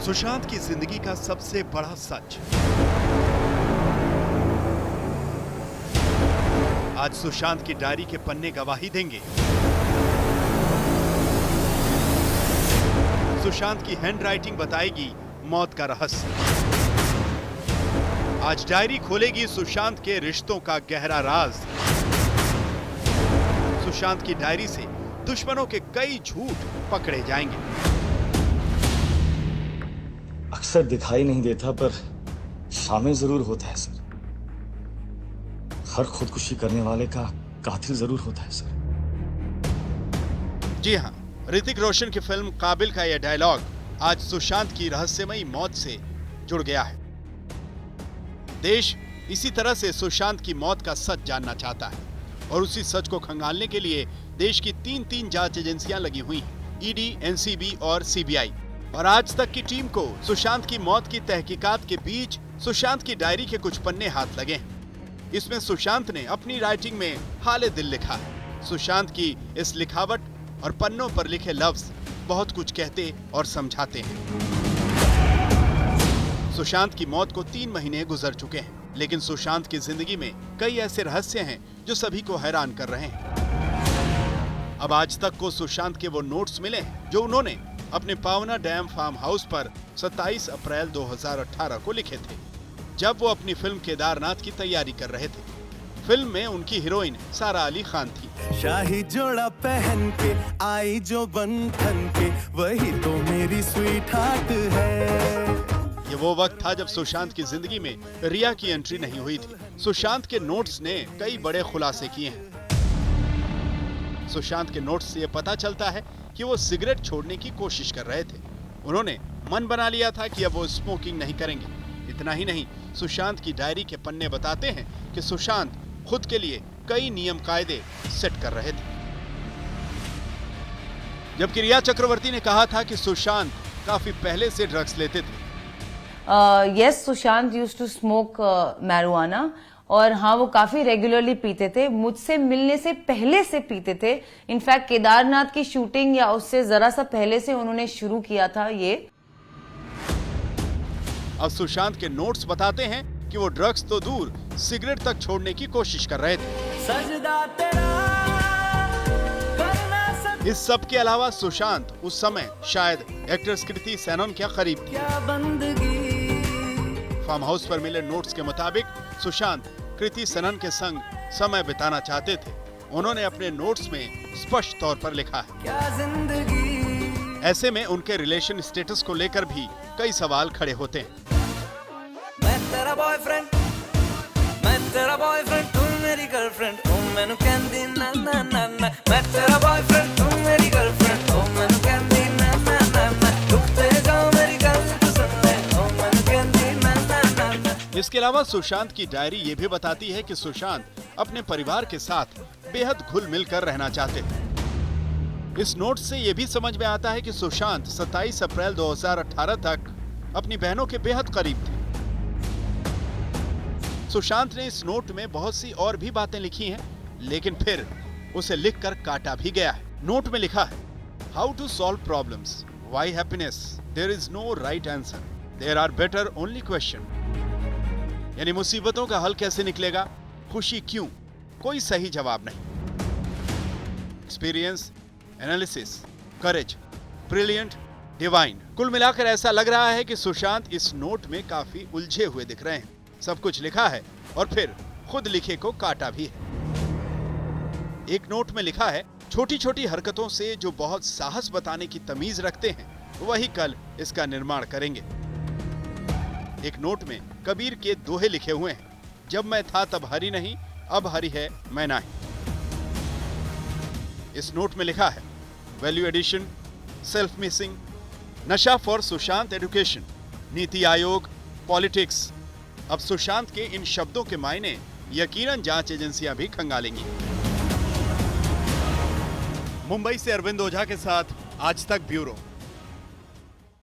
सुशांत की जिंदगी का सबसे बड़ा सच। आज सुशांत की डायरी के पन्ने गवाही देंगे। सुशांत की हैंडराइटिंग बताएगी मौत का रहस्य। आज डायरी खोलेगी सुशांत के रिश्तों का गहरा राज। सुशांत की डायरी से दुश्मनों के कई झूठ पकड़े जाएंगे। अक्सर दिखाई नहीं देता पर शामिल जरूर होता है सर। हर खुदकुशी करने वाले का कातिल जरूर होता है सर। जी हां, ऋतिक रोशन की फिल्म काबिल का यह डायलॉग आज सुशांत की रहस्यमयी मौत से जुड़ गया है। देश इसी तरह से सुशांत की मौत का सच जानना चाहता है और उसी सच को खंगालने के लिए देश की तीन जांच एजेंसियां लगी हुई हैं, ईडी, एनसीबी और सीबीआई। और आज तक की टीम को सुशांत की मौत की तहकीकात के बीच सुशांत की डायरी के कुछ पन्ने हाथ लगे हैं। इसमें सुशांत ने अपनी राइटिंग में हाले दिल लिखा है। सुशांत की इस लिखावट और पन्नों पर लिखे लफ्ज बहुत कुछ कहते और समझाते हैं। सुशांत की मौत को 3 महीने गुजर चुके हैं, लेकिन सुशांत की जिंदगी में कई ऐसे रहस्य हैं जो सभी को हैरान कर रहे हैं। अब आज तक को सुशांत के वो नोट्स मिले हैं जो उन्होंने अपने पावना डैम फार्म हाउस पर 27 अप्रैल 2018 को लिखे थे, जब वो अपनी फिल्म केदारनाथ की तैयारी कर रहे थे। फिल्म में उनकी हीरोइन सारा अली खान थी। शाही जोड़ा पहन के आई जो बन ठन के, वही तो मेरी स्वीट हार्ट है। ये वो वक्त था जब सुशांत की जिंदगी में रिया की एंट्री नहीं हुई थी। सुशांत के नोट्स ने कई बड़े खुलासे किए हैं। सुशांत के नोट्स से ये पता चलता है कि वो सिगरेट छोड़ने की कोशिश कर रहे थे। उन्होंने मन बना लिया था कि अब वो स्मोकिंग नहीं करेंगे। इतना ही नहीं, सुशांत की डायरी के पन्ने बताते हैं कि सुशांत खुद के लिए कई नियम कायदे सेट कर रहे थे। जबकि रिया चक्रवर्ती ने कहा था कि सुशांत काफी पहले से ड्रग्स लेते थे। Yes, Sushant used to smoke marijuana और हाँ, वो काफी रेगुलरली पीते थे। मुझसे मिलने से पहले से पीते थे। इनफैक्ट केदारनाथ की शूटिंग या उससे जरा सा पहले से उन्होंने शुरू किया था ये। अब सुशांत के नोट्स बताते हैं कि वो ड्रग्स तो दूर, सिगरेट तक छोड़ने की कोशिश कर रहे थे। सजदा तेरा इस सब के अलावा सुशांत उस समय शायद एक्ट्रेस कृति सेनन के करीब थी। फार्म हाउस पर मिले नोट्स के मुताबिक सुशांत कृति सेनन के संग समय बिताना चाहते थे। उन्होंने अपने नोट्स में स्पष्ट तौर पर लिखा है। ऐसे में उनके रिलेशन स्टेटस को लेकर भी कई सवाल खड़े होते हैं। मैं तेरा बॉयफ्रेंड, तू मेरी गर्लफ्रेंड, ओ मैनू कहंदी ना ना ना ना। मैं तेरा बॉयफ्रेंड, तू मेरी गर्लफ्रेंड, ओ मैनू कहंदी ना ना ना ना। रुकते जाओ मेरी गल तू सुन ले, ओ मैनू कहंदी ना ना ना ना। इसके अलावा सुशांत की डायरी ये भी बताती है कि सुशांत अपने परिवार के साथ बेहद घुल मिल कर रहना चाहते थे। इस नोट से ये भी समझ में आता है कि सुशांत 27 अप्रैल 2018 तक अपनी बहनों के बेहद करीब थे। सुशांत ने इस नोट में बहुत सी और भी बातें लिखी हैं, लेकिन फिर उसे लिखकर काटा भी गया है। नोट में लिखा है, how to solve problems, why happiness, there is no right answer, there are better only question. यानी मुसीबतों का हल कैसे निकलेगा, खुशी क्यों, कोई सही जवाब नहीं। एक्सपीरियंस, एनालिसिस, करेज, ब्रिलियंट, डिवाइन। कुल मिलाकर ऐसा लग रहा है कि सुशांत इस नोट में काफी उलझे हुए दिख रहे हैं। सब कुछ लिखा है और फिर खुद लिखे को काटा भी है। एक नोट में लिखा है, छोटी छोटी हरकतों से जो बहुत साहस बताने की तमीज रखते हैं, वही कल इसका निर्माण करेंगे। एक नोट में कबीर के दोहे लिखे हुए हैं, जब मैं था तब हरि नहीं, अब हरि है मैं नहीं। इस नोट में लिखा है, वैल्यू एडिशन, सेल्फ मिसिंग, नशा for Sushant education, NITI Aayog, politics. अब सुशांत के इन शब्दों के मायने यकीनन जांच एजेंसियां भी खंगालेंगी। मुंबई से अरविंद ओझा के साथ आज तक ब्यूरो।